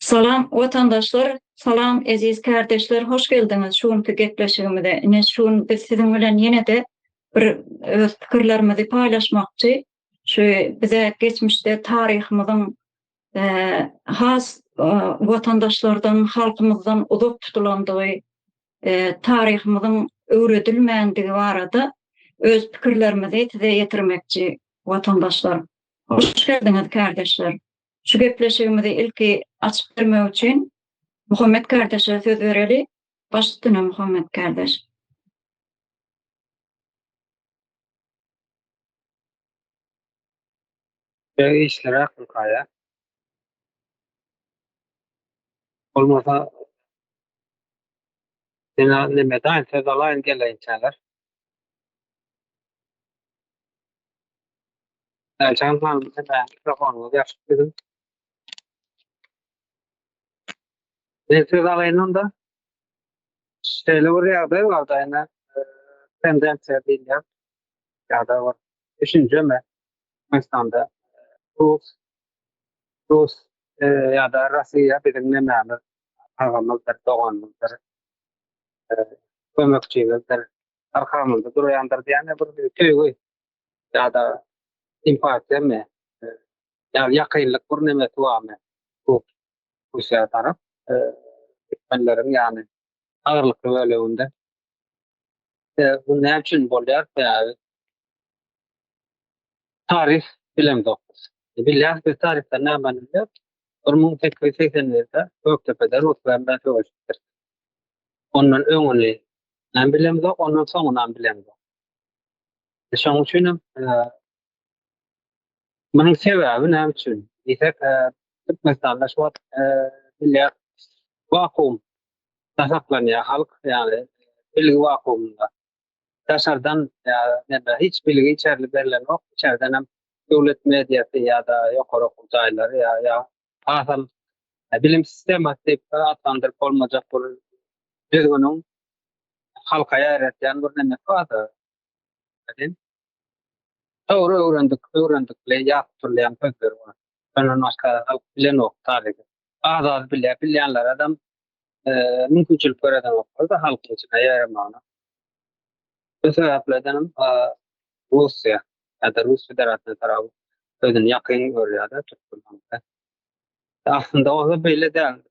Salam vatandaşlar, salam aziz kardeşler, hoş geldiniz. Şuňky gepleşigimizde. Ine biz siziň bilen ýene-de bir öz pikirlerimizi paýlaşmakçy. Şu bize geçmişde taryhymyzyň has vatandaşlardan, halkymyzdan uzak tutulandygy, taryhymyzyň öwredilmänligi barada öz pikirlerimizi size ýetirmekçi vatandaşlar. Hoş geldiniz kardeşler. Şu gepleşigimizi ilki açık vermek üçin Muhammed kardeşe söz vereli. Başladyna Muhammed kardeş. İşlere akıl kaya. Olmasa nemeden söz alayın gelen şeyler. Elçan Hanım, ben mikrofonumu yapıştırdım. Ben söz alayının da şöyle buraya da var da yine tendensiya değil ya da var. Düşünce mi? İnsanda Rus ya da Rusya bizim nemeler ağamızdır, doğanımızdır, kömekçimizdir, arkamızda duruyandır diye bir köy ya da simpatiya mı? Yani yakınlık bir nimet var mı? Bu şey taraf. Hükmenlerin yani ağırlıklı bölümünde. Bu ne için bolýar? Yani tarih bilim dokuz. Bilýär ki tarihte ne bilinýär? 1880'lerde Göktepe'de Ruslarla savaştır. Ondan öňüni näme bilemdi, ondan soňundan bilemdi. Şoň üçin munyň sebäbi näme üçin? Diýsek, Türkmenistan'da şu wagt bilýär vakum tasaklanýar halk, yani bilgi vakumunda. Dışarıdan hiç bilgi içerli verilen yok. İçeriden hem devlet medyası ya da yukarı okul cayları ya asal bilim sistemi adlandırıp olmayacak bir düzgünün halkaya öğreten bir demek vardı. Doğru öğrendikle yaptırlayan pekler var. Onun başka halk bilen yok tarihi. Az bilenler adam mümkünçülük öğreten oldu. Halk içine yaramağına. Bu sebeplerden Rusya ya da Rus Federasyonu tarafı özünü yakın görüyor da Türkmenistanda. Aslında o da böyle değil.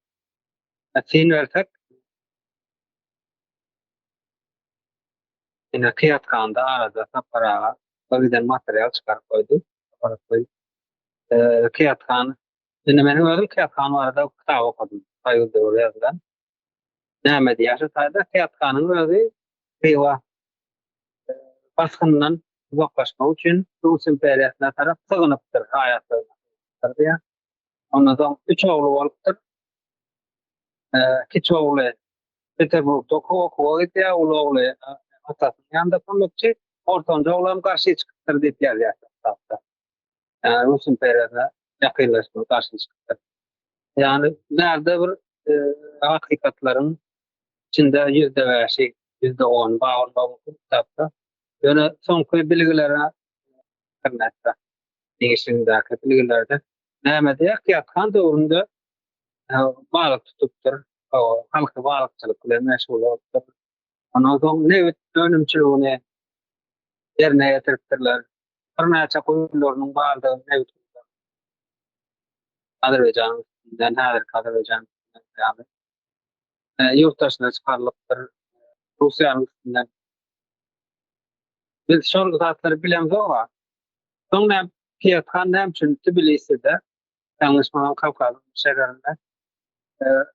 Çin versek yine Kıyatkan'da arada sapara birden materyal çıkar koydu. Kıyatkan yine benim özüm Kıyatkan arada kitap okudum. Sayıldı oraya yazılan. Näme diýär? Sayda Kıyatkan'ın özü Xiva baskından uzaklaşmak için Rus imperiyasına taraf sığınıptır hayatı. Ondan soň 3 ogly bolupdyr. Kiç ogly Peterburgda okuwa gitýär, ulu ogly atasynyň ýanynda kömekçi, ortanjy oglam garşy çykypdyr diýýär ýa-da. Rus imperiýasyna ýakynlaşmak garşy çykypdyr. Yani näde bir hakykatlaryň içinde %5, %10 baglanmaly kitapda. Ýöne soňky bilgilere hörmetde. Diňişindäki bilgilerde näme diýär? Kıyatkan döwründe balyk tutupdyr. Halky balykçylyk bilen meşgul bolupdyr. Ondan soň newit dönümçiligini ýerine ýetiripdirler. Bir näçe goýunlarynyň bardygy newit Azerbaýjanyň häzirki Azerbaýjanyň ýurtdaşyna çykarylypdyr. Russiýanyň üstünden. Biz şol zatlary bilemez aga. Soňra Kıyatkan näme üçin Tbiliside Tanışmadan Kavkaz şehrinde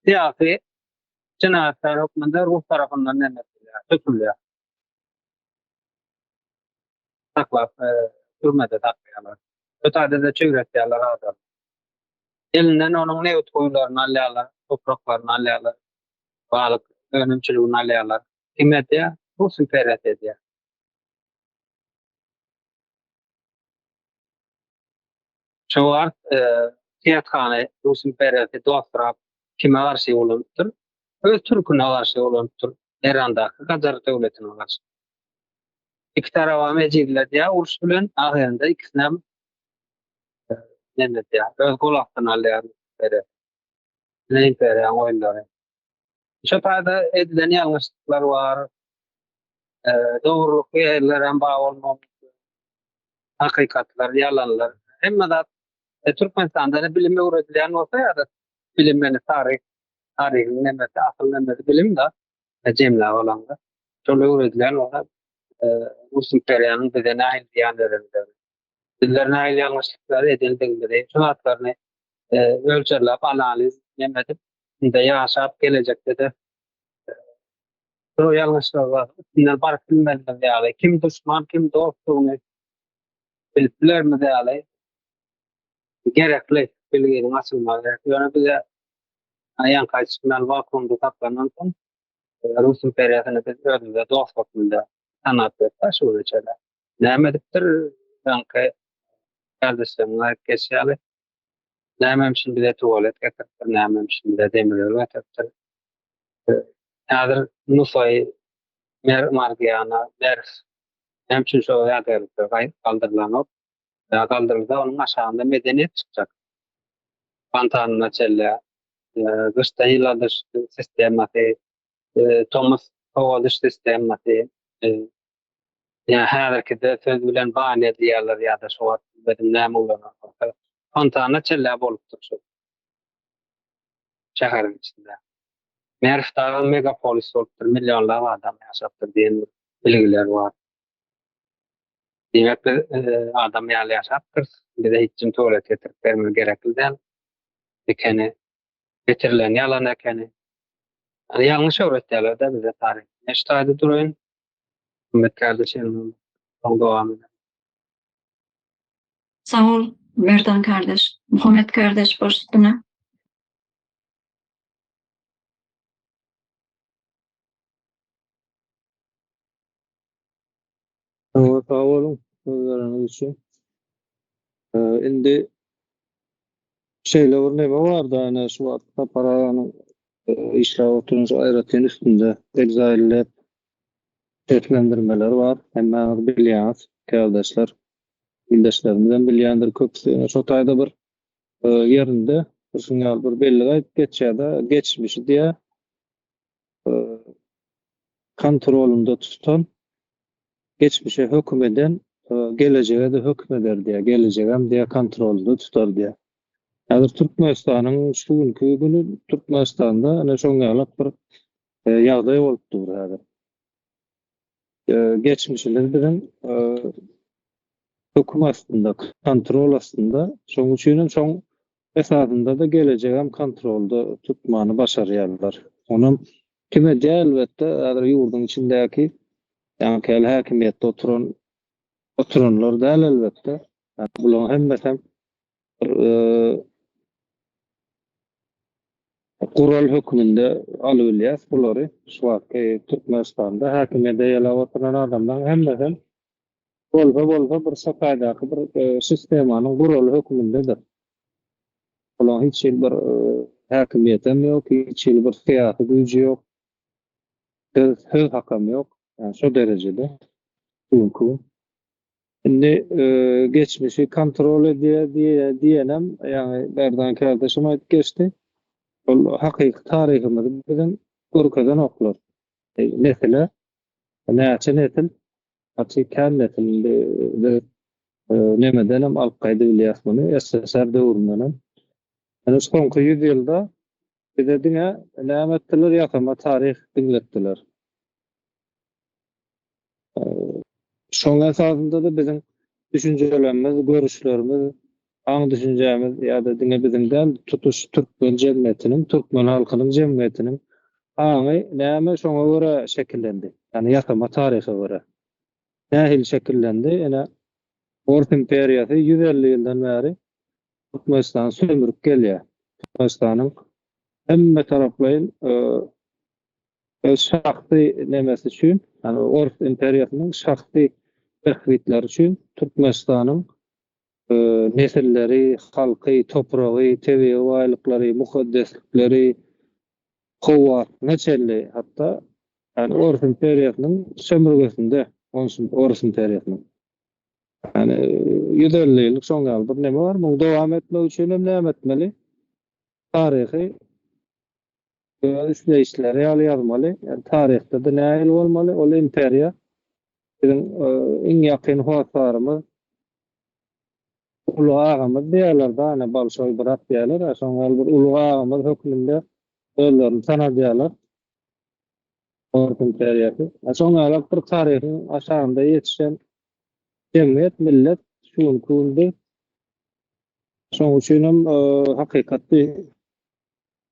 siyasi cinayetler hükmünde Rus tarafından hükümlüyor. Taklap, türmede taklayalar. Ötede de çögretliyorlar adam. Elinden onun ne koyunlarını alıyorlar, topraklarını alıyorlar, balık, önümçülüğünü alıyorlar. Kime diye? Rus imperiyatı diye. Şu var, Kıyatkan'ı Rus imperiyatı dosturap kime karşı olunupdur? Öz Türk'üne karşı olunupdur. Eran'daki Kacar devletine karşı. İki tarafa mecizler diye uruş bilen ahirinde ikisine öz kol altına alıyor. ne imperiya oyunları. Şu taýda edilen ýalňyşlyklar bar, dogruluk ýerlerden bağ bolmam, hakykatlar, ýalanlar. Hemme zat Türkmenistanda bilim öwretilen bolsa ýa-da bilim meni taryhyň nemesi, asyl nemesi bilim da jemle bolanda. Şol öwretilen bolsa Rus imperiýanyň bize nähil diýenlerinde. Bizler nähil ýalňyşlyklary edildiginde, şu hatlaryny ölçerlep analiz nemedip, inde ýaşap gelecekde de şu ýalňyşlar bar. Bunlar bar bilmezler ýaly. Kim düşman, kim dostlugyny biliplermi ýaly. Gerekli bilgiň açylmagy. Ýöne bize aýan kaçmaly wakumda taplanan soň Rus imperiýasyny biz özüňizde dostluk bildi. Sanatda taşuwy çela. Nämedir sanky kardeşlerimler geçýärli. Näme üçin bize tuvalet getirip, näme üçin bize demirler getirip. Häzir Nufay Margiana ders. Hem üçin şo ýa-da kaldyrylanyp, kaldyrylsa onuň aşagynda medeniýet çykjak. Pantanyna çelle, gyşda ýyladyş sistemasy, Thomas Howaldyş sistemasy, ýa häzirki söz bilen bahane diýerler ýa-da şo bedim näme bolan. Pantanyna çelle bolup durýar. Şäherin içinde. Merfta megapolis bolupdyr, millionlar adam ýaşapdyr diýen bilgiler bar. Demek adam ýaly ýaşapdyr. Bize hiç kim tuvalet getirip bermeli gerekli ekeni, getirilen yalan ekeni. Yani yanlış öğrettiler de bize tarih. Neştaydı durayın. Ümmet kardeşlerim. Son devam edelim. Sağ ol Merdan kardeş. Muhammed kardeş başlığına. Sağ olun sözleriniz için. Indi şeyle bir neme var da hani şu vakitte parayanın işler oturunca ayratın üstünde egzaillep etmendirmeler var. Hemen bilýäňiz kardeşler, bildeşlerimizden bilýändir köpüsüne. Şu taýda bir yerinde şuňal bir belli gaýt geçýärde geçmişi diýe kontrolünde tutan geçmişe hüküm eden geleceğe de hükmeder diye, geleceğem diye kontrolde tutar diye. Yani Türkmenistan'ın şu günkü günü Türkmenistan'da ana şoňalak bir ýagdaý bolup durýar. Geçmişleri bilen hüküm aslında, kontrol aslında, şoň üçin şoň esasında da geleceğem kontrolde tutmany başarýarlar. Onun kime diýär elbetde ýurdun içindäki yani kel hakimiyette oturanlar däl elbetde. Yani bulan hemmesem Kural hükmünde alýarlar bulary. Şu wagtky Türkmenistanda hakimiyete ýaly oturan adamlar hemmesem bolsa bir sakaýdaky bir sistemanyň kural hükmündedir. Bulan hiç bir hakimiyetem ýok, hiç bir syýasy güýji ýok. Söz hakam ýok. Yani şu derecede. Çünkü şimdi geçmişi kontrol diyenem yani Berdan kardeşim ayıp geçti. O hakiki tarihimizi bilen gurkadan oklar. Nesile, neçe nesil, açıkan nesil nemedenem alıp kaydı bilyas bunu, SSR döwründen. Yani soňky 100 ýylda bize diňe nämetdiler ýakama tarih dinletdiler. Şoň esasında da bizim düşüncelerimiz, görüşlerimiz, aň düşünjämiz ýa-da diňe bizimden tutuş Türkmen jemgyýetiniň, Türkmen halkynyň jemgyýetiniň aňy näme şoňa görä şekillendi. Yani ýatama taryhy görä. Nähili şekillendi? Ene Orta imperiýasy 150 ýyldan bäri Türkmenistany sömürüp gelýär. Türkmenistanyň hemme taraplaryň şahsy nemesi üçin, yani Orta imperiýasynyň şahsy berkitleri üçin Türkmenistanyň nesilleri, halky, topragy, tebi waýlyklary, mukaddeslikleri, kowat, neçeli hatta yani Orta imperiýasynyň sömürgesinde, Orta imperiýasynyň. Yani 150 ýyllyk şoňal bir neme bar, bu dowam etmek üçin näme etmeli? Taryhy işleyişleri ýaly ýazmaly. Yani tarihte de näil bolmaly? Ol imperiýa bizim iň ýakyn howatlarymyz Ulu ağamız diýerler da, hani Balşoy Bırak diýerler. Şoňa bir ulu ağamız hökmünde öldürüldü sana diýerler. Orta imperiýasy. Şoňa bir taryhyň aşagynda ýetişen cemiyet, millet şuň kundy. Şoň üçin hem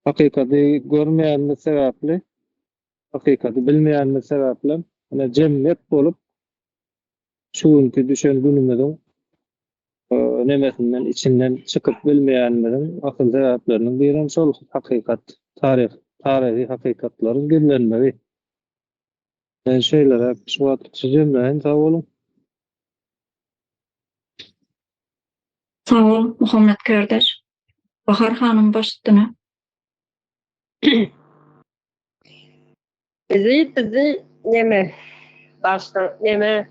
hakykaty görmeýänme sebäpli, hakykaty bilmeýänme sebäpli ene cemiyet bolup şuňky düşen günümizden nemesinden içinden çıkıp bilmeýänlerin akıl sebäpleriniň biriň şol hakykat, tarihi hakykatlaryň güllenmegi. Şeýlere şu wagt çizimlerin sag bolun. Sağ ol Muhammed kardeş. Bahar hanım başladyny. Bizi neme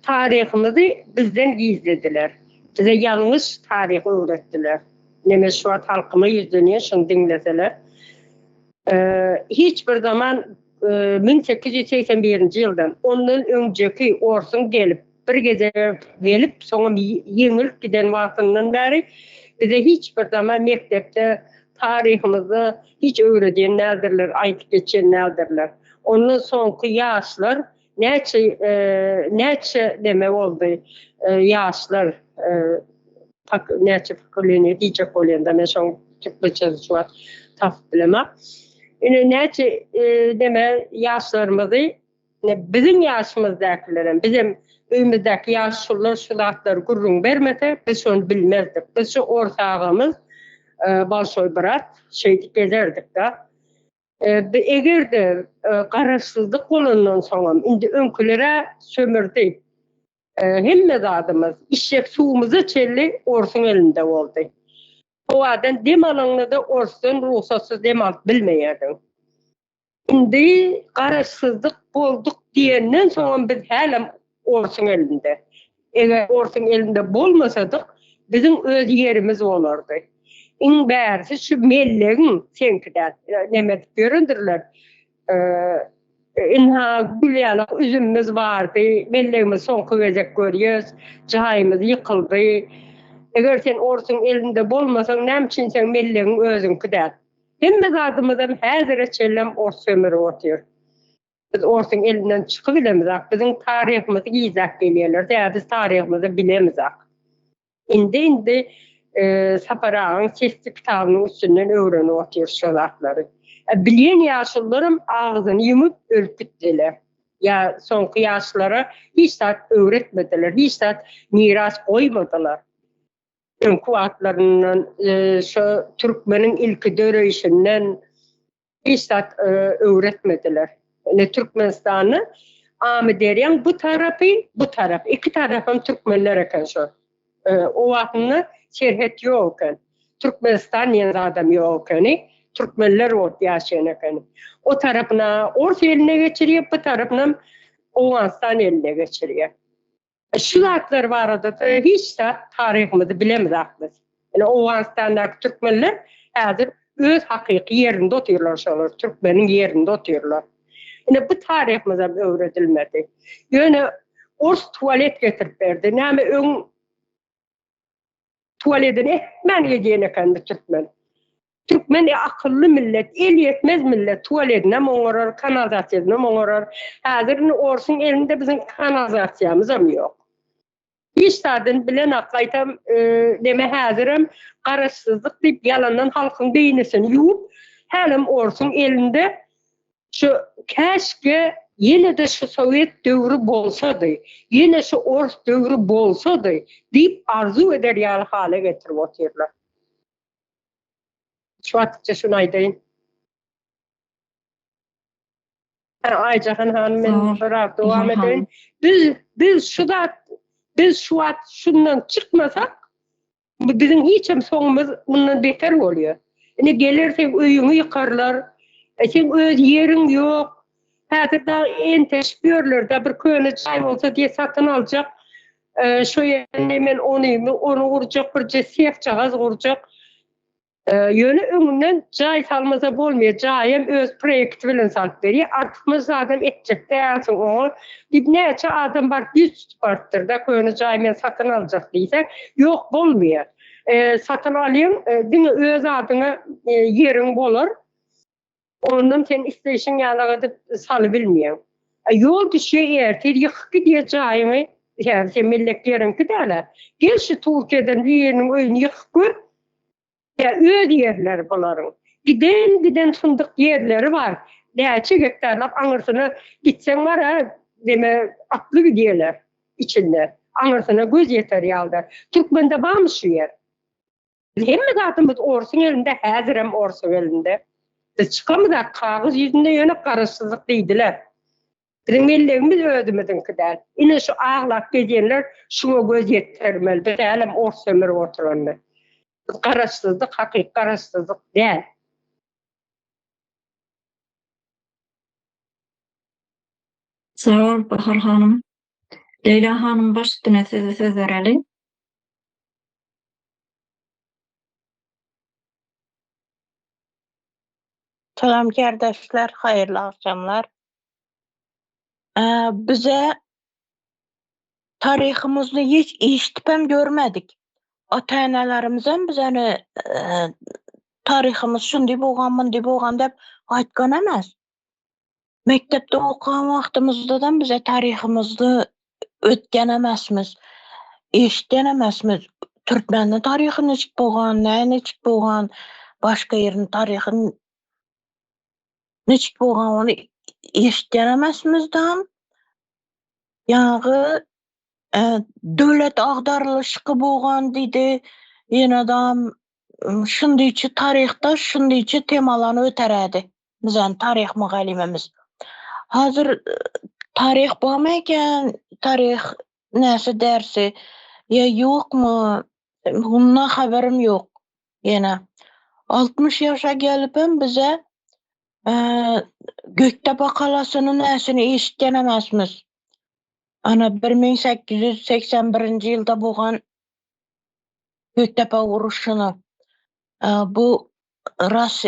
tarihimizi bizden gizlediler. Bize yanlış tarihi öğrettiler. Neme şu an halkıma yüzleniyor, şunu dinleseler. Hiçbir zaman 1881 yıldan ondan önceki orsun gelip bir gece gelip sonra yengilip giden wagtyndan beri bize hiçbir zaman mektepte tarihimizi hiç öğreten näderler, aýtyp geçen näderler. Ondan soňky ýaşlar näçe deme boldy ýaşlar näçe pikirleni diýjek bolýanda men şoň türkçe şu an tap bilemem. Näçe deme ýaşlarymyzy bizim ýaşymyzdakilerin bizim öýümüzdäki ýaşlar şulatlar gurrun bermese biz şonu bilmezdik. Biz şu ortağımız Balşoy Bırak şeýdip gezerdik da. Egerde garaşsyzlyk bolandan soňam indi öňkülere sömürdi. Hemme zadymyz işek suwumuzy çelli orsun elinde boldy. O adam dem alanyny da orsun ruhsatsyz dem alyp bilmeýärdi. Indi garaşsyzlyk bolduk diýenden soň biz hälim orsun elinde. Eger orsun elinde bolmasadyk bizim öz ýerimiz bolardy. İň bärsi şu mellegiň senkiden neme göründirler. Inha gülýalyk üzümimiz bardy, mellegimiz soňky gezek görýäs, jaýymyz ýykyldy. Eger sen orsun elinde bolmasaň näme sen mellegiň özüňkide. Hemme zadymyzdan häzire çellem ors sömürip otýar. Biz orsun elinden çykyp bilemizak, bizim tarihimizi ýyzak gelýärler, biz tarihimizi bilemizak. Indi Saparağın sesli kitabynyň üstünden öwrenip otýar şu zatlary. Bilýän ýaşlarym ağzyny ýumyp ölüp gitdiler. Ya soňky ýaşlara hiç zat öwretmediler, hiç zat miras goýmadylar. Öňkü wagtlaryndan şu türkmeniň ilki döreýişinden hiç zat öwretmediler. Türkmenistany Amederiýan bu tarap, iki tarapym türkmenler eken şu. O wagtny şerhet ýok. Türkmenistan ýene adam ýok. Türkmenler ot ýaşaýan eken. O tarapyna Ors eline geçirýär, bu tarapyna Owganistan eline geçirýär. Şu zatlar barada hiç de tarihimizi bilemizdik biz. Yani Owganistandaky türkmenler häzir öz hakyky ýerinde otyrlar şolar, türkmeniň ýerinde otyrlar. Yani bu tarihimize öwredilmedi. Yani Ors tuvalet getirip berdi. Näme tuvaletine men ýeýän eken türkmen. Türkmen akıllı millet, el yetmez millet tuvaletine moňorar, kanalizasiýasyna moňorar. Häzir Orsun elinde bizim kanalizasiýamyz hem ýok. Hiç zadyn bilen aýtam deme häzirim garaşsyzlyk diýip ýalandan halkyň beýnesini ýuwup, hälim Orsun elinde şu käşke yine de şu Sovyet döwrü bolsady, yine şu Ors döwrü bolsady diýip arzu eder ýaly hale getirip otyrlar. Şu wagtça şunu aýdyn. Aýjahan hanım men sorak dowam edin. Biz şu wagt şundan çykmasak bizim hiçem soňumuz bundan beter bolýar. Ene gelirsek öýüňi ýykarlar. Sen öz ýeriň ýok. Häzir da enteş görlerde bir köne çay bolsa diye satın aljak. Şu ýerde men onu urjak bir sef çagaz urjak. Yönü öňünden jaý salmasa bolmaýar. Jaýym öz proýekti bilen salyp berýär. Artmaz adam etjek dälsin oňa. Bir näçe adam bar güç bartdyr da köni jaý men satyn aljak diýsek, ýok bolmaýar. Satyn alýan, diňe öz adyňa ýeriň bolar. Ondan sen isteýşiň ýalaga edip saly bilmeýän. Ýol düşýär, ýykyp gidýär jaýymy. Yani sen milleklerin kidäler. Gel şu Türkiýeden ýeriniň öýüni ýykyp ya öýe yerler buların. Giden fındık yerleri var. Näçe hektarlap aňyrsyna gitseň var ha, deme atly gidiýerler içinde. Aňyrsyna göz ýeter ýalda. Türkmende barmy şu yer? Hemme zatymyz orsun elinde, häzir hem orsun elinde. Biz çıkamydak kagız ýüzünde ýöne garaşsyzlyk diýdiler. Milletimiz özümizin kadar. Yine şu ağlak gezenler şuna göz yetermeli. Biz elim orta ömür oturanlar. Karaşsızlık, hakik karaşsızlık değil. Sağ ol Bahar hanım. Leyla hanım baş üstüne size söz verelim. Salam kardeşler, hayırlı akşamlar. Bize tarihimizni hiç eşitip hem görmedik. Ata-enelerimizden bize tarihimiz şunday bolgan dep aytgan emas. Mektepde okuyan wagtymyzda bize tarihimizni ötken emasmiz, eşitden emasmiz. Türkmenin tarihini neçik bolgan, neçik bolgan, başka yerin tarihini neçik bolgan onu eşitden emasmizdan. Ýa-ni döwlet agdarylışy bolgan diýdi. Ýene adam şundyçy tarihda şundyçy temalarny öteredi. Bizen tarih mugallimimiz. Hazır tarih bolmaýken, tarih näse dersi ýa ýokmy? Bundan haberim ýok. Ýene 60 ýaşa gelipim bize Göktepe kalasynyň näsini eşitden emasmiz. Ana 1881-nji ýylda bolgan Göktepe uruşuny bu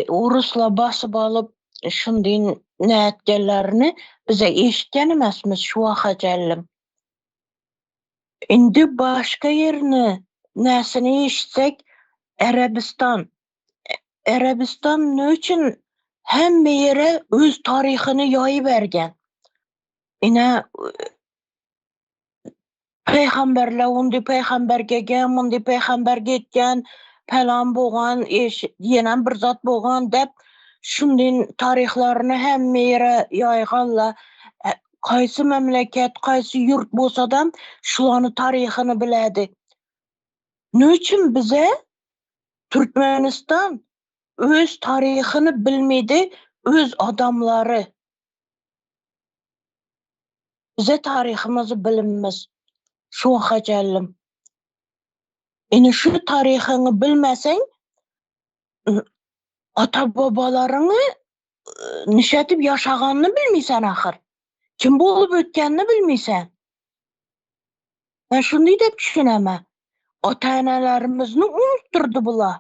Rusla basyp alyp şunday näetgenlerini bize eşitden emasmiz şu wagtgacha. Indi başka yerini näsini eşitsek Arabistan. Arabistan nöçün hemme yere öz tarihini ýaýy bergen. Ine Peygamberler ondy peygamber gelgen, mundy peygamber getgen, falan bolgan, ýene bir zat bolgan dep şunday tarihlaryny hemme ýere ýaýganlar. Kaýsy memleket, kaýsy ýurt bolsa-da şulany tarihini biledi. Nöçün bize Türkmenistan öz tarihini bilmedi, öz adamları. Bize tarihimizi bilinmez. Şu wagtgacha. Ine şu tarihini bilmeseň, ata babalaryny nişetip ýaşaganyny bilmeýsen ahir. Kim bolup ötkenini bilmeýsen. Ben şunday dep düşüneme. Ata-enelerimizni unutturdy bular.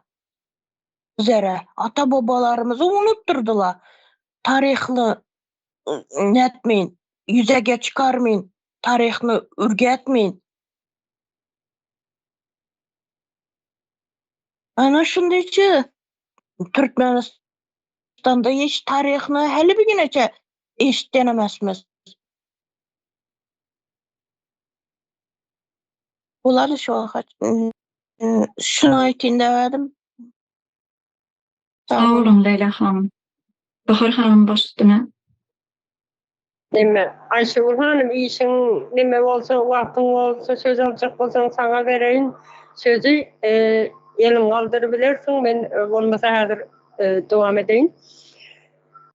Bizlere ata babalarymyzy unutturdylar. Tarihni netmeýin, ýüzege çykarmaýyn, tarihni ürgetmeýin. Ana şundaýça Türkmenistanda hiç tarihini hali bigineçe eşitden emasmiz. Bolady şu wagtgacha. Şunu aýtyn dedim. Sağ olun Leyla hanım. Bahar hanım baş üstüne. Neme, Ayşegül hanım işin neme bolsa, wagtyň bolsa, söz aljak bolsaň saňa bereýin. Sözü elim galdyryp bilersiň, men bolmasa häzir dowam edeýin.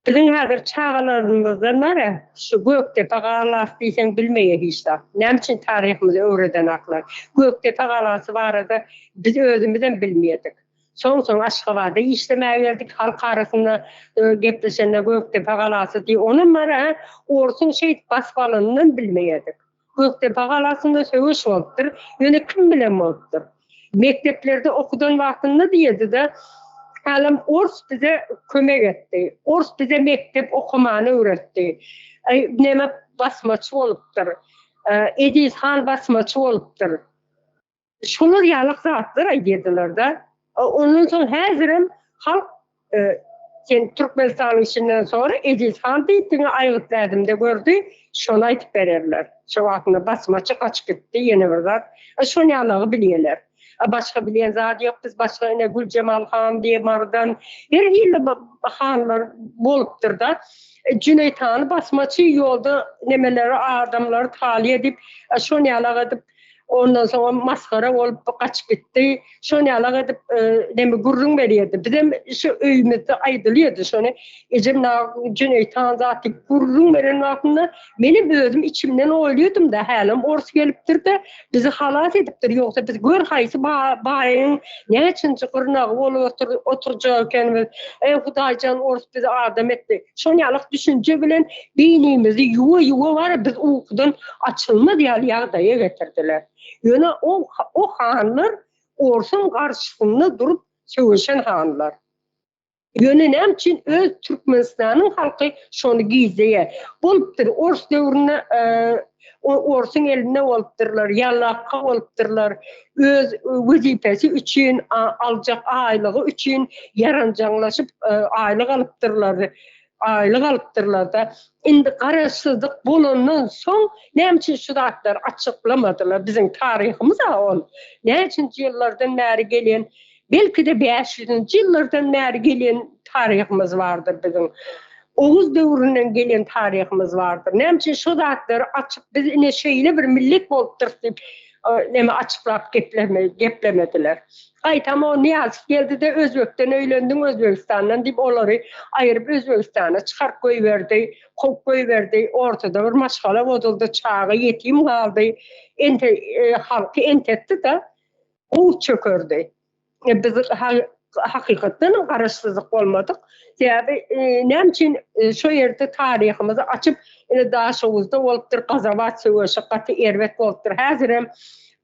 Biziň häzir çağalarymyzdan bäri şu Göktepe galasy diýsen bilmeýär hiçda. Näme tarihimizi öwreden aklar. Göktepe galasy barada biz özümizden bilmeýärdik. Soň Aşgabatda işlemäge berdik, halk arasynda gepleşende Göktepe galasy diýip onun bäri orsun şeýit basbalanyny bilmeýärdik. Göktepe galasynda söwüş bolupdyr, ýöne kim bilen bolupdyr. Mekteplerde okudan wagtynda diýdi-de Halam ors bize kömek etti. Ors bize mektep okumanı öğretti. Neme basmaçı olupdur. Ediz Han basmaçı olupdur. Şolar yalık zatlar aydirdiler da. Onun son häzirim halk sen Türkmenistan'ın içinden sonra Ediz Han deytini aygıtladımda gördü. Şonu aytıp bererler. Şu vakında basmaçı kaç gitti yeni bir zat. Şonu yalığı biliyorlar. Başka bilen zat yok. Biz başka ne Gül Cemal Han diye mardan her yıl hanlar bolupdur da. Cüneyt Han basmaçı yolda nemeleri adamları tali edip şonu yalığı edip ondan sonra maskara olup kaçıp gitti. Şonu yalığı edip neme gurrun veriyordu. Bizim şu öyümüzde aydılıyordu şonu. Cüneyt Han zaten gurrun veren vakında benim özüm içimden oyluyordum da halim orası geliptir de bizi halat ediptir. Yoksa biz gör haysi bayın ne için çıkırnağı olup oturacakken Hudaycan orası bizi adam etti. Şonu yalığı düşünce bilen beynimizi yuva var biz uykudan açılma diye yağdaya getirdiler. Yani o hanlar orsun karşısında durup söğüşen hanlar. Yani ne için öz Türkmenistan'ın halkı şonu gizleye. Boluptur, Ors devrine Orsun eline olupturlar, yallakka olupturlar. Öz vazifesi için alacak aylığı için yarancanlaşıp aylık alıptırlar. Aylık alıptırlar da. Indi karasızlık bulunun son ne için şu zatlar açıklamadılar bizim tarihimiz ol. Ne için yıllardan beri gelen belki de 500. yıllardan beri gelen tarihimiz vardır bizim. Oğuz devründen gelen tarihimiz vardır. Ne için şu zatları açıp biz ne şeyle bir millet boluptur deyip neme açıklap geplemediler. Ay tamam Niyazi geldi de Özbek'ten öylendin Özbekistan'dan deyip onları ayırıp Özbekistan'a çıkart koyuverdi, kop koyuverdi. Ortada bir maşgala bozuldu, çağı yetim kaldı. Halkı entetti de o çökürdü. Biz hakikaten karışsızlık olmadık. Yani ne için şu yerde tarihimizi açıp daha şovuzda oluptur, Qazavat söğüşü, Qatı Ervet oluptur. Hazırım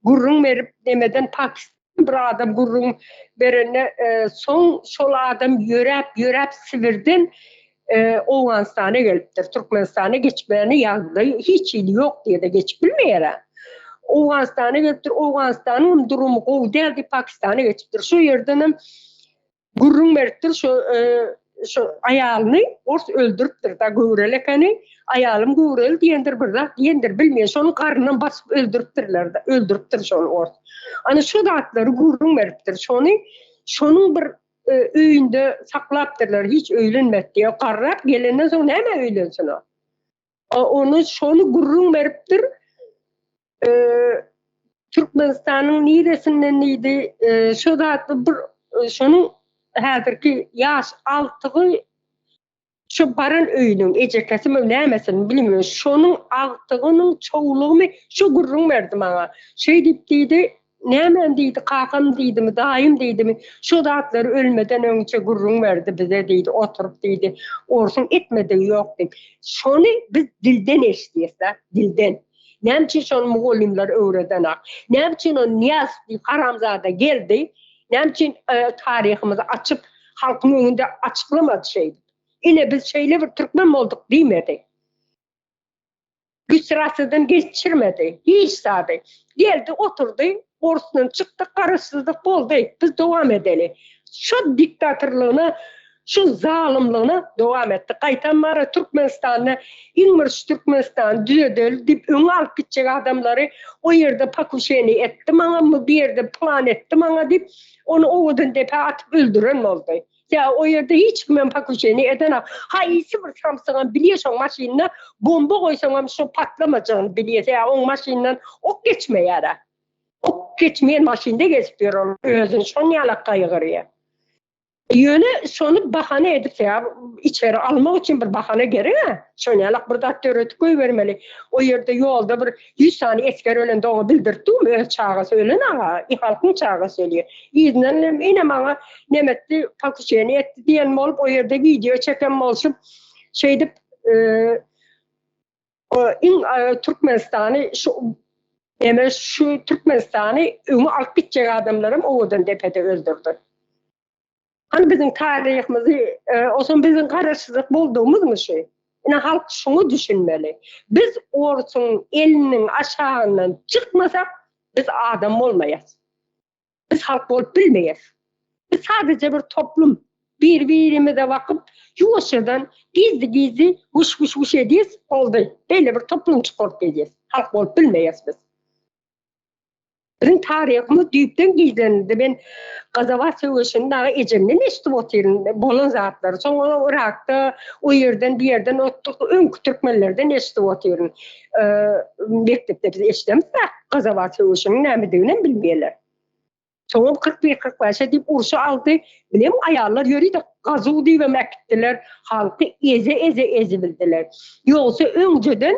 gurrun verip demeden Pakistan bir adam gurrun verene son şol adam yörep Sibir'den Oğuzhan'a geliptir. Türkmenistan'a geçmeyeni yazdı. Hiç ili yok diye de geçip bilmeyerek. Oğuzhan'a geliptir. Oğuzhan'ın durumu o deldi Pakistan'a geçiptir. Şu yerden gurrun veriptir. Şu ayalını ors öldürüptür da göğrelekani ayalım göğrel diyendir burada diyendir bilmeyen şonun karnından basıp öldürüptür şonu ors. Ana şu zatları gurrun veriptir şonun bir öyünde saklaptırlar hiç öylenmedi diye qarrap gelenden sonra hemen öylensin o. Onu şonu gurrun veriptir Türkmenistan'ın niresinden neydi şu zatı bir şonun hazırki yaş altığı şu barın öyünün ecekesi mi neymesin bilmiyorum. Şonun altığının çoğuluğu mu şu gurrun verdi bana. Şey deydi neymen deydi kakam deydi mi daim deydi mi şu zatları ölmeden önce gurrun verdi bize deydi oturup deydi orsun etmedi yok deydi. Şonu biz dilden eşliyiz da dilden. Ne için şonu muğullimler öğreden ak. Ne için o Niyaz Karamzada geldi. Ne için tarihimizi açıp halkın önünde açıklamadı şeydi. Yine biz şeyle bir Türkmen olduk demedi. Güç sırasından geçirmedi. Hiç sade. Geldi oturdu. Orsundan çıktı. Karışsızlık oldu. Biz devam edelim. Şu diktatörlüğüne, şu zalimliğine devam etti. Kaytanları Türkmenistan'da, İngiliz Türkmenistan düzedil deyip ön alıp gidecek adamları o yerde pakuşeni etti. Bana mı bir yerde plan etti bana deyip onu oğudun depe atıp öldüren oldu. Ya o yerde hiç kimen pakuşeni eden iyisi bir samsıgan biliyorsun maşinine bomba koysan şu patlamayacağını biliyorsun. Ya o maşinden ok geçme yara. Ok geçmeyen maşinde geçiyor özün son yalak kaygırıyor. Yöne şonu bahane edip ya içeri almak için bir bahane gerek ha. Şonu yalak burada teoretik koyuvermeli. O yerde yolda bir 100 saniye esker ölende onu bildirdi mi? Öz çağı söylen ama halkın çağı söylüyor. İznen yine bana nemetti pakuşeni etti diyen olup o yerde video çeken olsun şeydi Türkmenistan'ı şu Türkmenistan'ı ümü alıp gidecek adamlarım oğudan depede öldürdü. Hani bizim tarihimizi, o zaman bizim karışıklık bulduğumuz mu şey? Yani halk şunu düşünmeli. Biz Orsun elinin aşağından çıkmasak biz adam olmayız. Biz halk olup bilmeyiz. Biz sadece bir toplum. Birbirimize bakıp yuvasından gizli vuş ediyiz. Oldu. Böyle bir toplum çıkart edeceğiz. Halk olup bilmeyiz biz. Bizim tarihimiz düyüpten gizlenirdi. Ben Gazavat Savaşı'nda ecemden eşitip oturuyorum. Bolun zatları. Sonra Irak'ta o yerden bir yerden önkü Türkmenlerden eşitip oturuyorum. Mektepte biz eşitemiz de Gazavat Savaşı'nın nemediğini bilmeyeler. Sonra 41-45 deyip ursu aldı. Bileyim ayarlar yürüydü. Gazı demek ettiler. Halkı eze bildiler. Yoksa önceden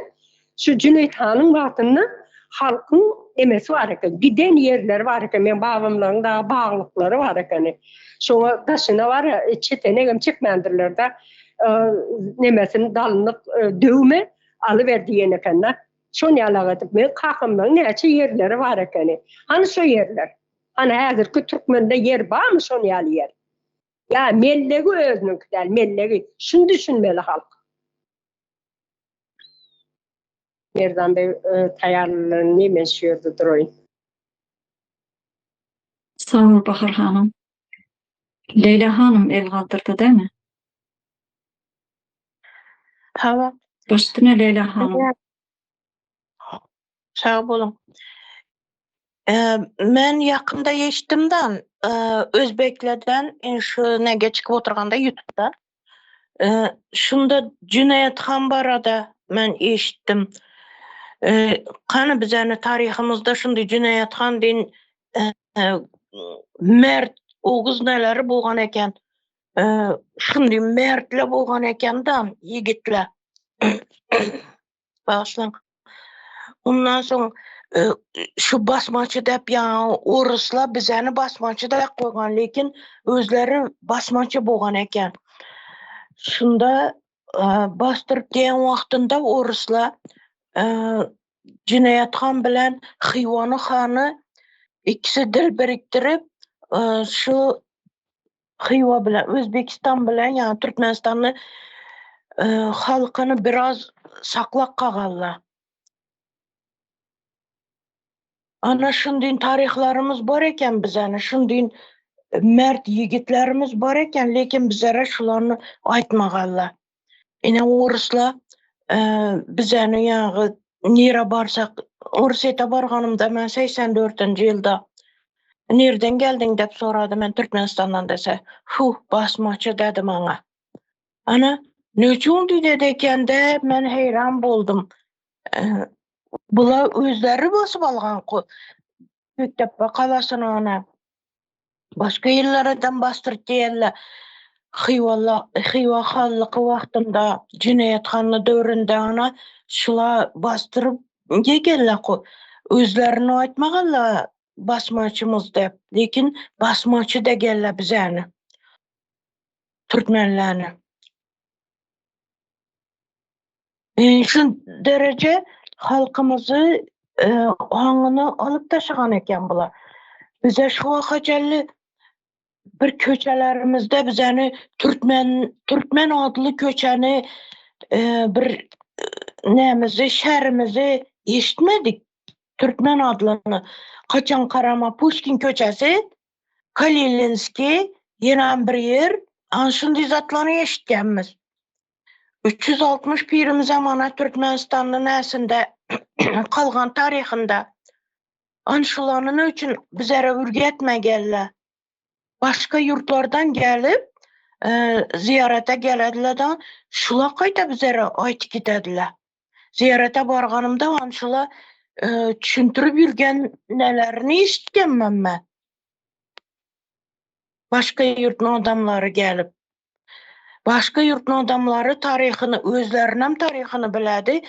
şu Cüneyt Han'ın vatında halkın emesi var eken. Giden yerler var eken. Men babamların da bağlıkları var eken. Sonra taşına var çetene çıkmandirler da nemesini dalınıp dövme alıver diyen ekenler. Şunu yalağıtıp men kakımdan neçe yerleri var eken. Hani şu yerler? Hani hazırki Türkmen'de yer var mı şunu yalı yer? Ya mellegi özünün kıdel, mellegi. Şunu düşünmeli halk. Nereden Bey tayarlılığını ne menşiyordu duruyor? Sağ ol Bahar Hanım. Leyla Hanım el kaldırdı değil mi? Ha, Başüstüne Leyla Hanım. sağ olun. Men yakında eşittimden Özbeklerden şu nege çıkıp oturganda YouTube'da. Şunda Cüneyt Han barada men eşittim. Kanı bizani tarihimizde şunday Cüneyt Han din mert oğuz neleri bolgan eken. Şunday mertle bolgan eken da yigitler. Bağışlan. Ondan soň şu basmaçı dep ya oruslar bizani basmaçı da koygan lekin özleri basmaçı bolgan eken. Şunda bastırıp diyen wagtynda oruslar Cüneyt Han bilen Hiwany Hany ikisi dil biriktirip şu Hiwa bilen Özbekistan bilen yani Türkmenistanyny halkyny biraz saklap kagallar. Ana şunday tarihlarımız bar eken bizani, şunday mert yigitlerimiz bar eken, lekin bizlere şularını aytmaganlar. Ine oruslar bizani ýagy nire barsak, Orsete barganymda men 84-nji ýylda nerden geldiň dep sorady, men Türkmenistandan dese, basmaçy dedi maňa. Ana nöçün dedi ekende men heyran boldum. Bular özleri basyp algan Göktepe kalasyny ana. Başka ýerlerden bastyrıp diýerler. Hiwa hallyky wagtynda Cüneyt Hanyň döwründe ana şular bastyryp gelgenler. Özlerini aýtmaganlar basmaçymyz dep. Lekin basmaçy degenler bizani. Türkmenlerni. Şu derece halkymyzy haňyny alyp taşagan eken bular. Bize şu wakajelli bir köçelerimizde bizani Türkmen adlı köçeni bir nemizi, şehrimizi eşitmedik. Türkmen adlarını. Kaçan Karama, Pushkin köçesi, Kalilinski, yenen bir yer, şunday zatlarını eşitgenmiz. 360 pirim zamana Türkmenistan'ın näsinde kalgan tarihinde anşulanın için bizlere ürgetmegenler. Başka yurtlardan gelip ziyarete gelediler de şula kayda bizlere ayt gidediler. Ziyarete barganımda anşula düşüntürüp yürgen nelerini işitkenmem men. Başka yurtun adamları gelip. Başka yurtun adamları tarihini, özlerinin tarihini biledi.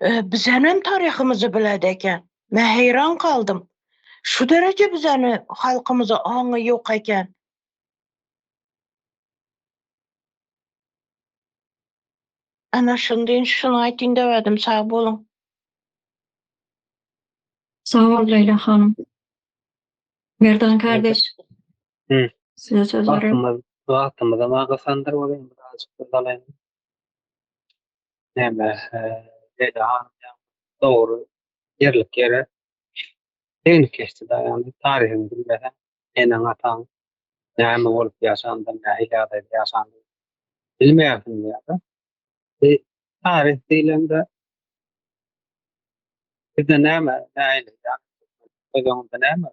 Bizenem tarihimizi biledi eken. Men heyran kaldım. Şu derece bizani halkımıza aňy yok eken. Ana şundan şunu aýtyn dedim, sağ bolun. Sağ ol Leyla Hanım. Merdan kardeş. Hı. Size söz veriyorum. Aslında vaktimizi mağasandır olayım birazcık dalayım. Neme Leyla Hanım doğru yerlik yere değinip geçti da yani tarihini bilmeden enen atan näme bolup ýaşandy, nähilerde ýaşandy bilmeýärdim ýa-da. Tarih diýilende bizde näme näile ýa-ni özüňizde näme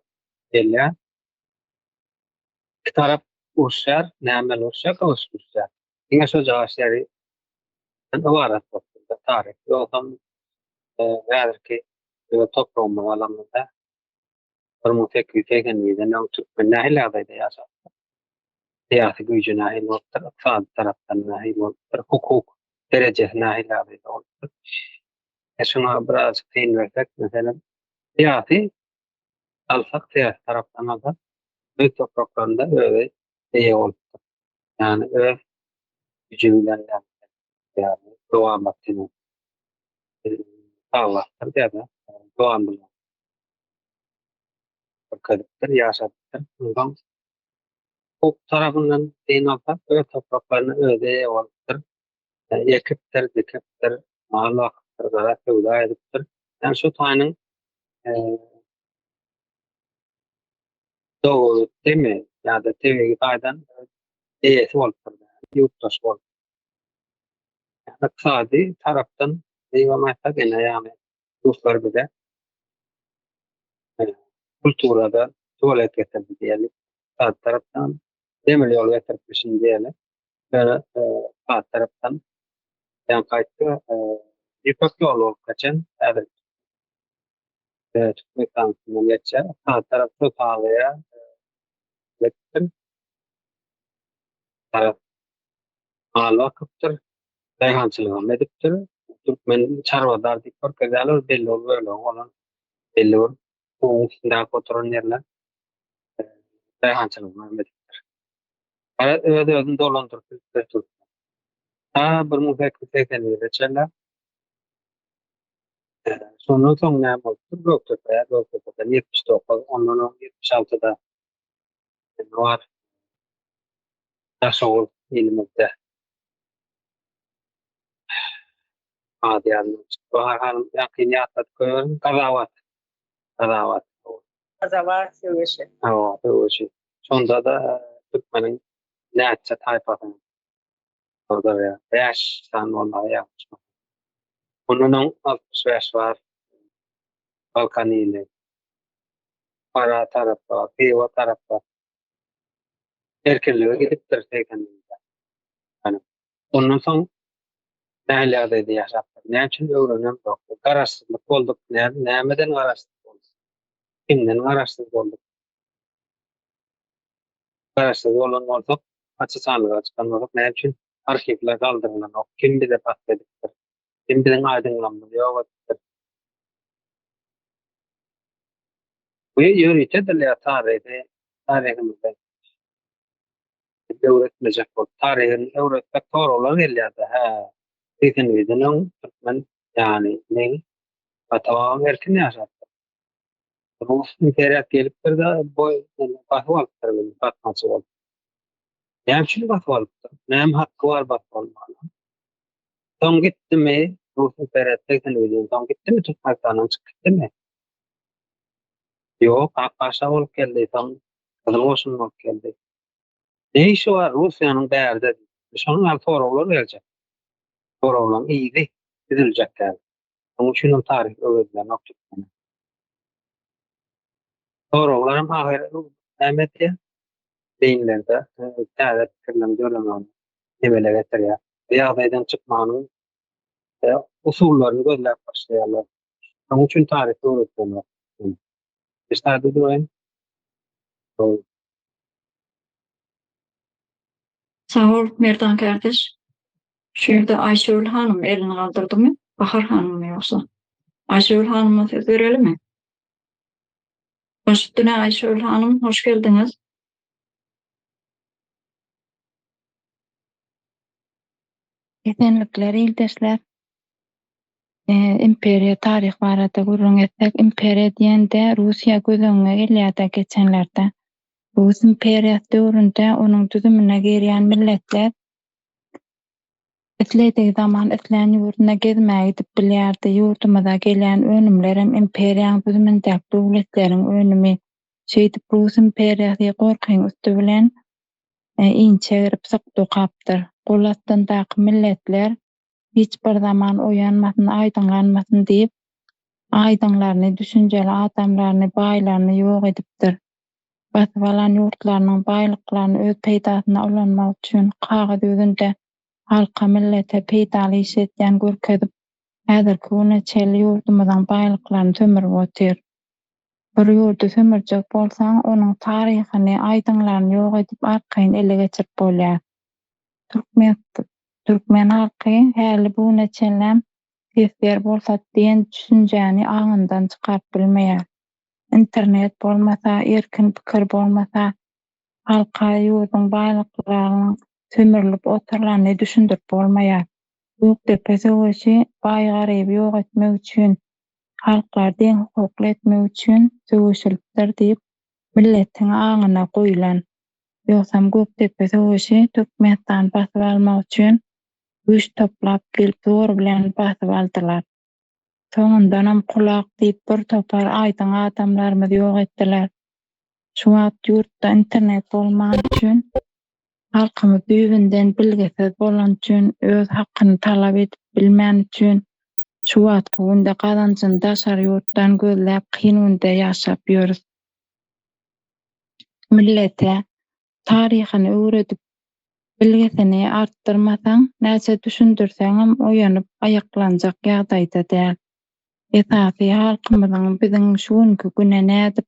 belli? İki tarap uruşýar, näme uruşýar, uruşýar. Diňe şu jagaşlary ibaret bolsa tarih ýogam häzirki toprağımyň alanynda 1880'den Türkmen nähilerde ýaşar. Siyasi güýje nähil bolupdyr, iqtisady tarapdan nähil bolupdyr, hukuk derejesi nähilerde bolupdyr. Şuna biraz kıyın versek, mesela siyasi alsak siyasi taraftan alsak öz topraklarında öyle iyi oldu. Yani öz gücünden yani doğan baktığını sağlattır ya da doğan bunu kalıptır, yaşattır. Bundan o tarafından deyin alsak öz topraklarını öyle iyi oldudur. Ekiptir, dikiptir, mağlaktır, da sevda ediptir. Yani şu tanın doğru değil mi? Ya da TV aydan iyisi oldudur. Yurttaş oldudur. Yani iqtisadi taraftan diýmekde gene yani ruslar bile kulturada tuvalet getirdi diyelim. Sağ taraftan demir yol getirmişsin diyelim. Böyle sağ taraftan yani kayıtlı ipak yol olup kaçan evet. Türkmek tansiyon geçer. Sağ tarafta sağlaya getirdim. Taraf mal vakıftır. Beyhancılığa mediptir. Türkmen çarvadar dikor kezalar belli ol böyle olan belli ol. Bu üstünde oturan yerler beyhancılığa mediptir. Evet, özünü dolandırıp Türk. Ha, bir müfekkir geçerler. Sonun son ne oldu? Göktepe'de 79, ondan 76'da var. Tasavvuf ilminde adiyanlı. Bahar Hanım yakiniyatta koyuyorum. Kazavat. Azavar söwüşi. Hava, o şey. Sonda da Türkmenin Näçe tayfasının orada ya. 5 tane onlar yapmış. Onun 65 var. Balkanili. Para tarafta, Piva tarafta. Erkirliğe gidiptir tekendinde. Yani onun son nähilerde yaşaptır. Ne için öğrenem yok. Kararsızlık olduk. Nämeden kararsızlık olduk? Kimden kararsızlık olduk? Kararsızlık olan olduk. Açıkçanlığa çıkan olduk. Ne için? Arşivler kaldırılan yok. Kim bize bahsediptir? Kim bize aydınlanmalı yok. Bu yürüyüşe de tarihimizde öğretmeyecek bu. Tarihin öğretmek doğru olan yerlerde. Bizim Türkmen yani ne? Tamam erken yaşattı. Rus imperiyat gelip de boy batı alttır. Batması oldu. Ne için batı alttı? Ne hakkı var batı olmalı? Son gitti mi? Rus imperiyat son gitti mi? Türkmenistan'dan çıktı mı? Yok. Aşağı olup geldi. Son Kızılbaşı'nın olup geldi. Ne işi var Rusya'nın değerde? Şunun altı oralar gelecek. Oralar iyiydi. Gidilecek yani. Onun için tarih öğretilen nokta. Oralarım ahir Ahmet ya beyinlerde täze fikirlerini görlemem. Nebele getir ya. Ýagdaýdan çykmanyň usullaryny gözläp başlaýarlar. Onun için tarih öğretilen. İşte duýan. Sağ ol Merdan kardeş. Şu ýerde Aýşegül hanım elini galdyrdymy? Bahar hanım ýoksa? Aýşegül hanymyň söz berelimmi? Başüstüne Aýşegül hanım, hoş geldiňiz. Esenlikler, ildeşler. Imperiýa tarih barada gurrun etsek, imperiýa diýende Russiýa göz öňüne gelýär geçenlerde. Bu imperiýat döwründe onuň düzümine gerýän milletler etleýdigi zaman etläň ýurduna gezmäge gidip bilýärdi. Ýurdumyza gelýän önümlerem imperiýanyň düzümindäki döwletleriň önümi. Şeýdip Rus imperiýasy gorkyň üstü bilen inçe girip sykdy kapdyr. Golatdandaky milletler hiç bir zaman oýanmasyn, aýdynlanmasyn diýip aýdyňlaryny, düşünjeli adamlaryny, baýlaryny ýok edipdir. Basyp alan ýurtlarynyň baýlyklaryny öz peýdasyna ulanmak üçin kagaz ýüzünde halka millete peýdaly iş etýän görkezip häzirki güneçeli ýurdumyzyň baýlyklaryny sömürip otyr. Bir ýurdu sömürjek bolsaň, onuň taryhyny, aýdyňlaryny ýok edip arkaýyn ele geçirip bolýar. Türkmen halky häli bu neçelem sesler bolsa diýen düşünjäni aňyndan çykaryp bilmeýär. İnternet bolmasa, erkin pikir bolmasa, halka ýurdun baýlyklarynyň sömürilip oturlaryny düşündirip bolmaýar. Gökdepe söwüşi baý garyby ýok etmek üçin, halklar deň hukukly etmek üçin söwüşilipdir diýip milletiň aňyna goýulan. Ýoksam Gökdepe söwüşi Türkmenistan basyp almak üçin güç toplap gelip zor bilen basyp aldylar. Soňundanam kulak diýip bir topar aýdyň adamlarymyzy ýok etdiler. Şu wagt ýurtda internet bolman üçin halkymyz düýbünden bilgisiz bolan üçin, öz hakyny talap edip bilmän üçin şu wagt günde gazançyny daşar ýurtdan gözläp kyn günde ýaşap ýörüs. Millete taryhyny öwredip bilgisini artdyrmasaň, näçe düşündirseňem oýanyp aýaklanjak ýagdaýda däl. Esasy halkymyzyň biziň şu günkü güne nädip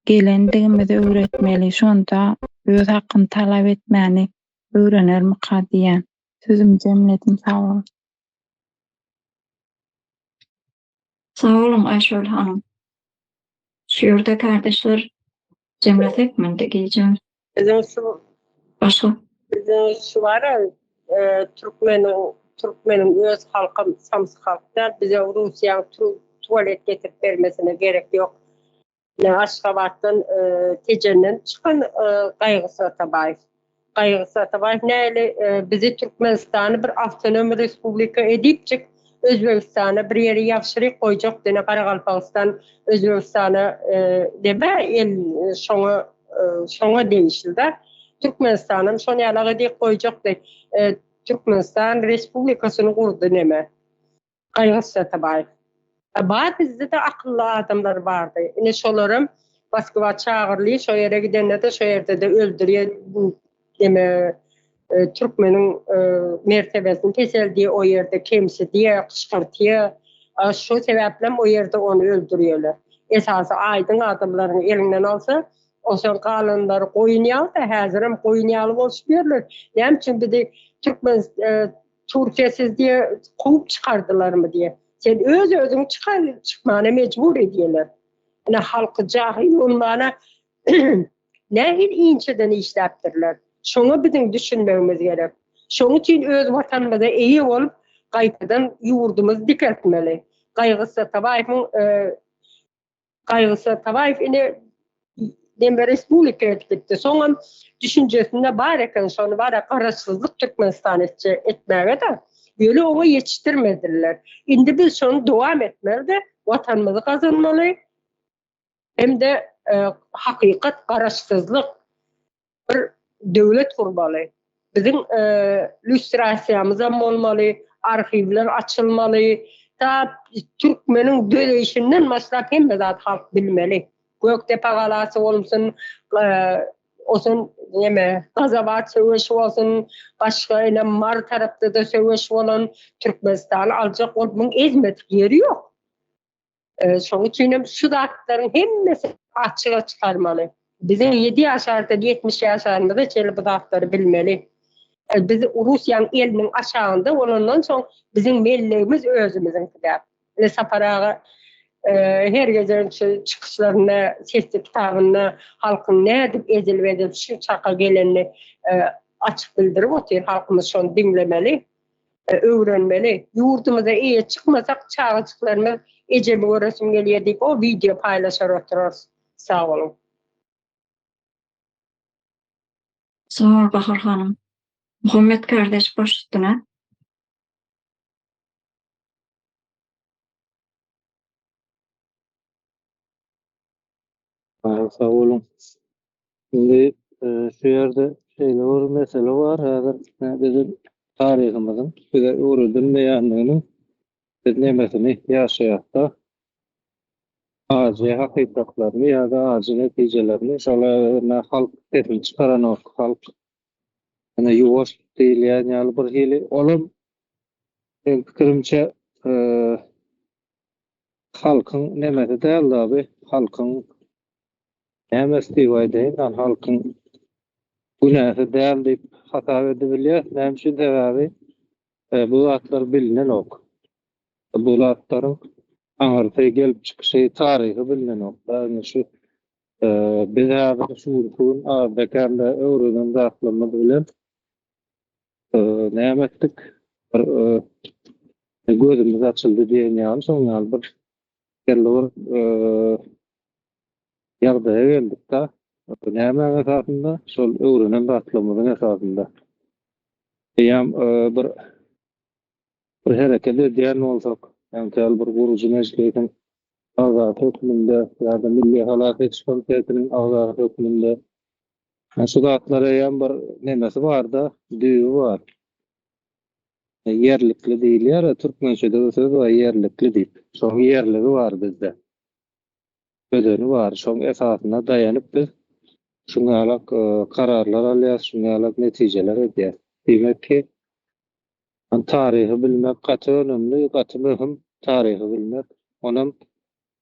gelendigimizi öwretmeli, şonda öz hakyny talap etmäni öwrenermi diýen. Sözüm jemledim, sag bolun. Sag olun Aýşul hanım. Şu ýerde kardeşler jemlesek mi diýeceğim? Bizim şu Başka? Bizim şu var Türkmenin öz halkı, Samsı halklar bize Rusya'nın tuvalet getirip vermesine gerek yok. Aşgabat'tan Tecen'den çıkan Gaýgy Satabaýew. Gaýgy Satabaýew näli bizi Türkmenistan'ı bir avtonom respublika edipçik, Özbekistana bir ýeri ýapşyryk goýjak dene Garagalpakstan Özbekistana debe el şoňa değişildi. Türkmenistan'ın şoň ýalaga diýip goýjak diýip Türkmenistan Respublikasyny gurdy neme. Gaýgy Satabaýew. Bizde de akıllı adamlar bardy. Ine şolarym Moskwa çağırly, şo ýere gidende de şo ýerde de öldürýär deme Türkmeniň mertebesini keseldiği o ýerde kemsediýär, kışkırtyýar. Şu sebäplen o ýerde onu öldürýärler. Esasy aýdyň adamlaryň elinden alsa, osan galanlar goýunýar da häzirim goýunýaly bolşup ýerler. Näme üçin bizi Türkmen Türkiýesiz diýe goýup çykardylarmy diýe. Sen özüň çıkmana mecbur edýärler. Ine halky jahil onlara nähil inçeden işläpdirler. Şoňa biziň düşünmegimiz gerek. Şoň üçin öz watanymyza eýe bolup gaýtadan ýurdumyzy diketmeli. Gaýgy Satabaýew ine deme respublika etdi. Soňam düşünjesinde bar eken şonu bara garaşsyzlyk Türkmenistan etmäge de böyle owa ýetişdirmediler. Indi biz şonu dowam etmeli de watanymyzy gazanmaly. Hem de hakykat garaşsyzlyk bir döwlet kurmaly. Bizim lüstrasiýamyz bolmaly, arhivler açylmaly. Ta Türkmeniň döleýişinden maslap hemme zat halk bilmeli. Gökdepe galasy bolsun, osun neme Gazabat söwüşi bolsun, başga ene Mar tarapda da söwüş bolan Türkmenistan aljak onun ezmet ýeri ýok. Şoň üçin şu zatlaryň hemmesi açyga çykarmaly. Biziň 7 ýaşarda 70 ýaşarynda çeli bu zatlary bilmeli. Biz Russiýanyň eliniň aşagynda olandan soň biziň mellegimiz özümizinkide. Ine saparaga her gece çıkışlarına, sesli kitabyna halkın nädip ezilip edip şu çaka gelenini açık bildirip otyr. Halkymyz şonu dinlemeli, öwrenmeli. Ýurdumyza eýe çykmasak çağıçyklarymyz ejemi göresim gelýär diýip o video paylaşar oturarys. Sag bolun. Sağ ol Bahar hanım. Muhammed kardeş baş üstüne. Sağ olun. Şimdi şu yerde var, mesele var. Bizim tarihimizin bize uğradığın beyanlığının nemesini yaşayakta acı hakikatlerini ya da acı neticelerini şöyle halk tepin çıkaran o halk yuvaş değil yani bir hili olum benim fikrimce halkın nemesi değil abi halkın nemesi vaydeyin halkın günahı değil deyip hata edebiliyor. Hem şu devavi bu atlar bilinen ok. Bu atların Anartaya gelip çıkışı tarihi bilinen ok. Yani şu biz abi şu urkun bekarda öğrenen zatlarını bilen ne ettik? Gözümüz açıldı diyen yani sonra bir geldi yardaya geldik da näme esasında şol öwrenen zatlarımızın esasında. Eýem bir hereket edýän bolsak, ýa-da bir guruji meclisin azat hökmünde ýa-da Milli Halafet Komitetiniň azat hökmünde şu zatlara ýa bir nemesi bar da, düýbi bar. Yerlikli diýilýär, türkmençede bu söz var, yerlikli diýip. Şoň yerligi bar bizde. Bedeni bar, şoň esasyna daýanyp biz şuňalak kararlar alýar, şuňalak netijeler edýär. Demek ki tarihi bilmek gaty önemli, gaty möhüm tarihi bilmek. Onam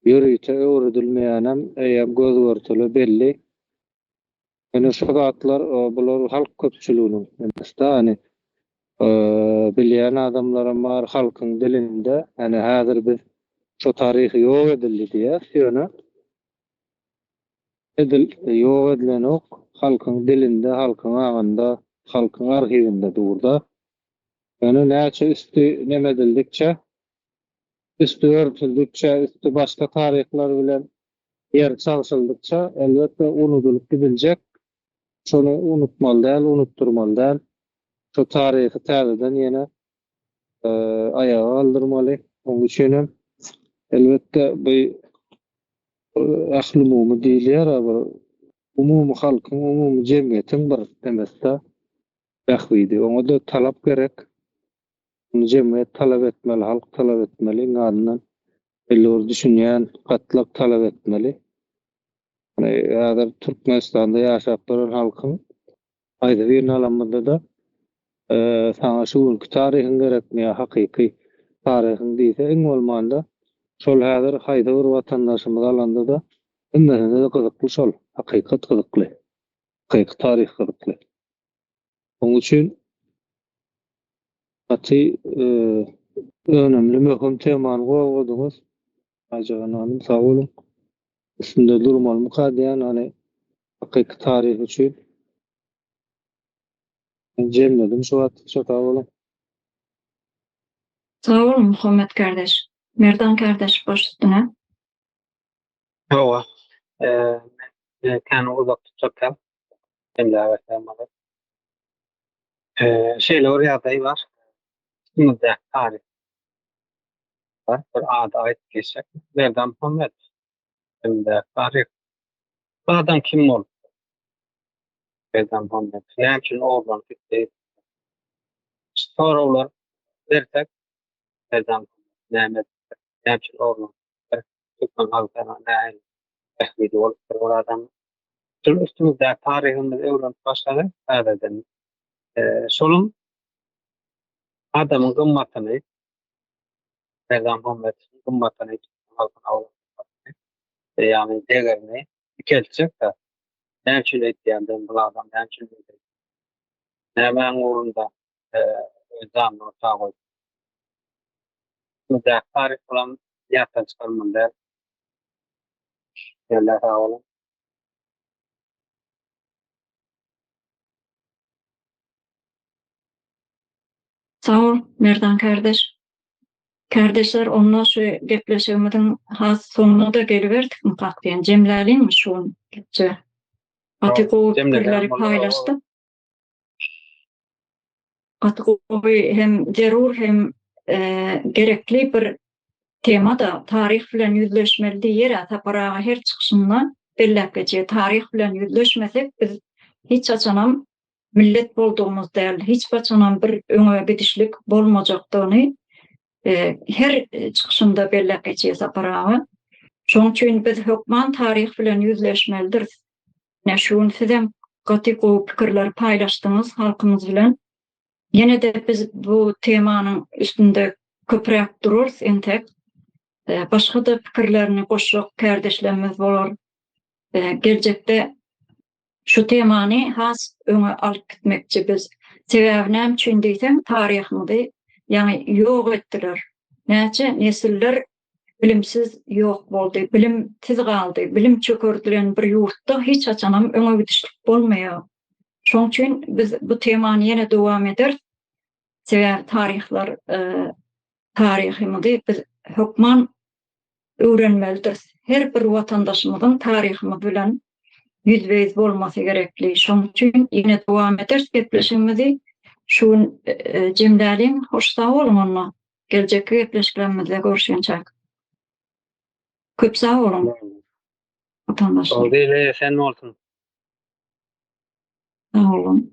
ýörüýte öwredilmeýänem eýem göz görtüli belli. Ene şu zatlar bular halk köpçüliginiň emestani bilýän adamlara bar halkyň dilinde, yani häzir biz şu tarihi ýok edildi diýär, ýöne ýok edilen ok halkyň dilinde, halkyň agynda, halkyň arhivinde durda. Yani näçe üstü nemedildikçe, üstü örtüldükçe, üstü başka tarihler bilen yer çalşyldıkça elbette unutulup gidilecek. Şonu unutmaly däl, unutturmaly däl. Şu tarihi täzeden ýene ayağa aldyrmaly. Onuň üçin elbette bu ahly umumy diýilýär, umumy halkyň, umumy jemgyýetiň bir demesde ähwidi. Oňa da talap gerek. Jemgyýet talap etmeli, halk talap etmeli, ňandan belli düşünýän gatlap talap etmeli. Häzir Türkmenistanda ýaşap duran halkyň aýda bir alamda da sana şu tarihin gerekmeýä hakyky tarihin diýse iň bolmanda şol häzir haýda bir watandaşymyz alanda da ümmetine de gyzykly şol hakykat gyzykly. Hakyky tarih gyzykly. Onuň üçin aty önemli möhüm temany goýdyňyz. Ajagan hanım sağ olun. Üstünde durmaly mukaddiýan hani hakyky tarih üçin jemledim şu wagt sağ olun. Sağ ol Muhammed kardeş. Merdan kardeş baş üstüne. Hawa kan uzak tutacak emlâ vermeli. Şeyler ýagdaý bar. Bunda tarih var. Bir ada aýt geçsek. Merdan Muhammed. Bunda tarih. Bu adam kim bol? Merdan Muhammed. Näme üçin ordan gitdi? Sorawlar bersek Merdan näme üçin ordan Türkmen halkyna näme ähmidi bolup bir adam. Şol üstümizde tarihimiz öwrenip başlady. Häzirden şolun adamın gymmatyny Merdan Muhammed gymmatyny halkyna awlandy. Yani değerini kelçek de näme üçin etdiýänden bu adam näme üçin etdi? Näme uğrunda özanly ortağa goýdy? Bu da tarih bilen ýatdan çykarmanda ýerler hawaly. Sağ ol Merdan kardeş. Kardeşler onunla şu gepleşigimizin has sonuna da geliverdik mi kakdiýen? Jemlälinmi şuň gepçe? Aty gowy Jemlälen pikirleri bolýar. paýlaşdy. gatygowy hem zerur hem gerekli bir tema da tarih bilen yüzleşmeli diýer. Taparaga her çykyşyndan belläpçe tarih bilen yüzleşmesek biz hiç açanam millet bolduğumuz däl, hiç açanam bir öňe gidişlik bolmajakdygyny her çykyşynda belläpçe taparaga. Şoň üçin biz hökman tarih bilen yüzleşmelidir. Näşuň sizem gaty pikirler paýlaşdyňyz halkymyz bilen. Ýene de biz bu temanyň üstünde köprek dururuz entek. Başga da pikirlerini goşjak kardeşlerimiz bolar. Gelecekde şu temany has öňe alyp gitmekçi biz. Sebäbi näme üçin diýsem, taryhymy ýani ýok etdiler. Näçe nesiller bilimsiz ýok boldy, bilimsiz galdy, bilim çökürdilen bir ýurtda hiç açanam öňe gidişlik bolmaýar. Şoň üçin biz bu temany ýene dowam eder. Sebäbi taryhlar taryhymy biz hökman öwrenmelidir. Her bir watandaşymyzyň taryhymy bilen yüzbeýiz bolmasy gerekli. Şoň üçin ýene dowam eder gepleşigimizi. Şu jemläliň hoş sag bolun. Geljekde gepleşiklerimizde görüşýänçäk. Köp sag bolun. Watandaşlar. Oldy, sen bolsun. Sag olun.